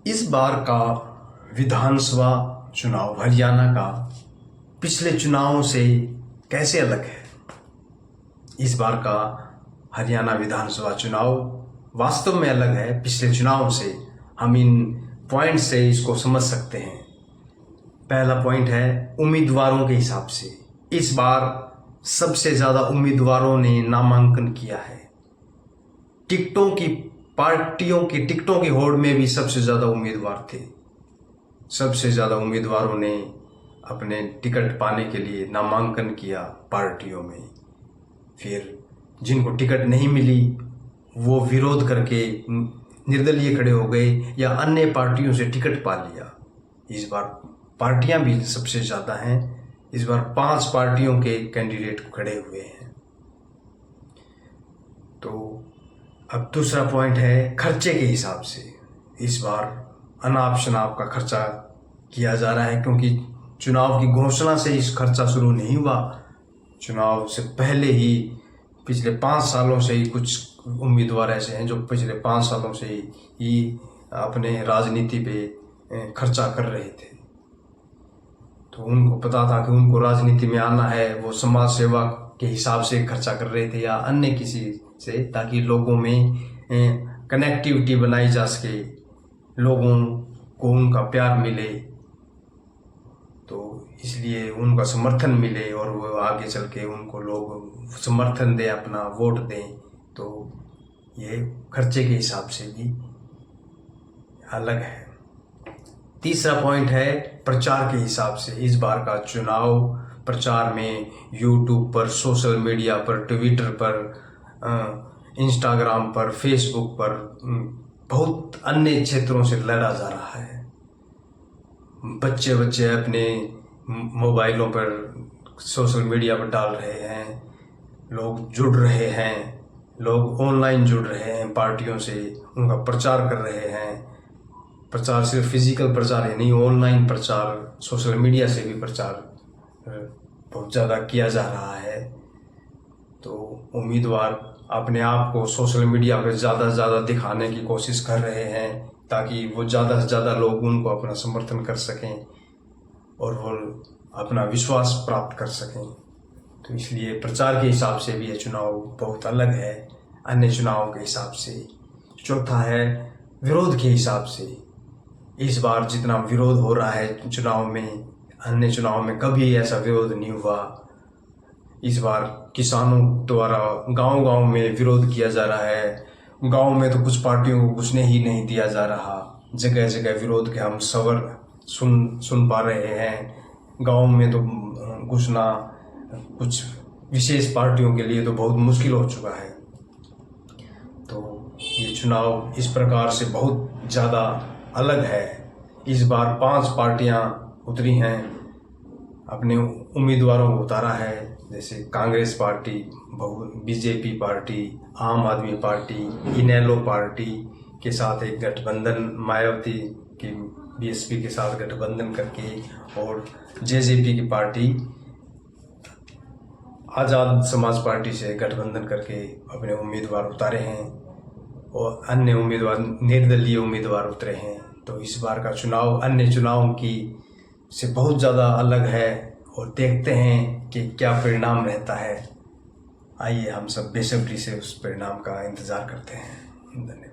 इस बार का विधानसभा चुनाव हरियाणा का पिछले चुनावों से कैसे अलग है। इस बार का हरियाणा विधानसभा चुनाव वास्तव में अलग है पिछले चुनावों से। हम इन पॉइंट से इसको समझ सकते हैं। पहला पॉइंट है उम्मीदवारों के हिसाब से। इस बार सबसे ज़्यादा उम्मीदवारों ने नामांकन किया है। पार्टियों की टिकटों की होड़ में भी सबसे ज़्यादा उम्मीदवार थे। सबसे ज़्यादा उम्मीदवारों ने अपने टिकट पाने के लिए नामांकन किया पार्टियों में। फिर जिनको टिकट नहीं मिली वो विरोध करके निर्दलीय खड़े हो गए या अन्य पार्टियों से टिकट पा लिया। इस बार पार्टियां भी सबसे ज़्यादा हैं। इस बार 5 पार्टियों के कैंडिडेट खड़े हुए हैं। तो अब दूसरा पॉइंट है खर्चे के हिसाब से। इस बार अनाप शनाप का खर्चा किया जा रहा है, क्योंकि चुनाव की घोषणा से इस खर्चा शुरू नहीं हुआ। चुनाव से पहले ही पिछले 5 सालों से ही कुछ उम्मीदवार ऐसे हैं जो पिछले 5 सालों से ही अपने राजनीति पे खर्चा कर रहे थे। तो उनको पता था कि उनको राजनीति में आना है। वो समाज सेवा के हिसाब से खर्चा कर रहे थे या अन्य किसी से, ताकि लोगों में कनेक्टिविटी बनाई जा सके, लोगों को उनका प्यार मिले, तो इसलिए उनका समर्थन मिले और वो आगे चल के उनको लोग समर्थन दें, अपना वोट दें। तो ये खर्चे के हिसाब से भी अलग है। तीसरा पॉइंट है प्रचार के हिसाब से। इस बार का चुनाव प्रचार में यूट्यूब पर, सोशल मीडिया पर, ट्विटर पर, इंस्टाग्राम पर, फेसबुक पर, बहुत अन्य क्षेत्रों से लड़ा जा रहा है। बच्चे अपने मोबाइलों पर, सोशल मीडिया पर डाल रहे हैं, लोग जुड़ रहे हैं, लोग ऑनलाइन जुड़ रहे हैं पार्टियों से, उनका प्रचार कर रहे हैं। प्रचार सिर्फ फिजिकल प्रचार ही नहीं, ऑनलाइन प्रचार, सोशल मीडिया से भी प्रचार बहुत ज़्यादा किया जा रहा है। तो उम्मीदवार अपने आप को सोशल मीडिया पर ज़्यादा से ज़्यादा दिखाने की कोशिश कर रहे हैं, ताकि वो ज़्यादा से ज़्यादा लोग उनको अपना समर्थन कर सकें और वो अपना विश्वास प्राप्त कर सकें। तो इसलिए प्रचार के हिसाब से भी ये चुनाव बहुत अलग है अन्य चुनावों के हिसाब से। चौथा है विरोध के हिसाब से। इस बार जितना विरोध हो रहा है चुनाव में, अन्य चुनाव में कभी ऐसा विरोध नहीं हुआ। इस बार किसानों द्वारा गांव-गांव में विरोध किया जा रहा है। गांव में तो कुछ पार्टियों को घुसने ही नहीं दिया जा रहा। जगह जगह विरोध के हम सवर सुन पा रहे हैं। गांव में तो घुसना कुछ विशेष पार्टियों के लिए तो बहुत मुश्किल हो चुका है। तो ये चुनाव इस प्रकार से बहुत ज़्यादा अलग है। इस बार 5 पार्टियां उतरी हैं, अपने उम्मीदवारों को उतारा है। जैसे कांग्रेस पार्टी, बीजेपी पार्टी, आम आदमी पार्टी, इनेलो पार्टी के साथ एक गठबंधन, मायावती की बीएसपी के साथ गठबंधन करके, और जेजेपी की पार्टी आज़ाद समाज पार्टी से गठबंधन करके अपने उम्मीदवार उतारे हैं, और अन्य उम्मीदवार निर्दलीय उम्मीदवार उतरे हैं। तो इस बार का चुनाव अन्य चुनावों की से बहुत ज़्यादा अलग है, और देखते हैं कि क्या परिणाम रहता है। आइए हम सब बेसब्री से उस परिणाम का इंतज़ार करते हैं। धन्यवाद।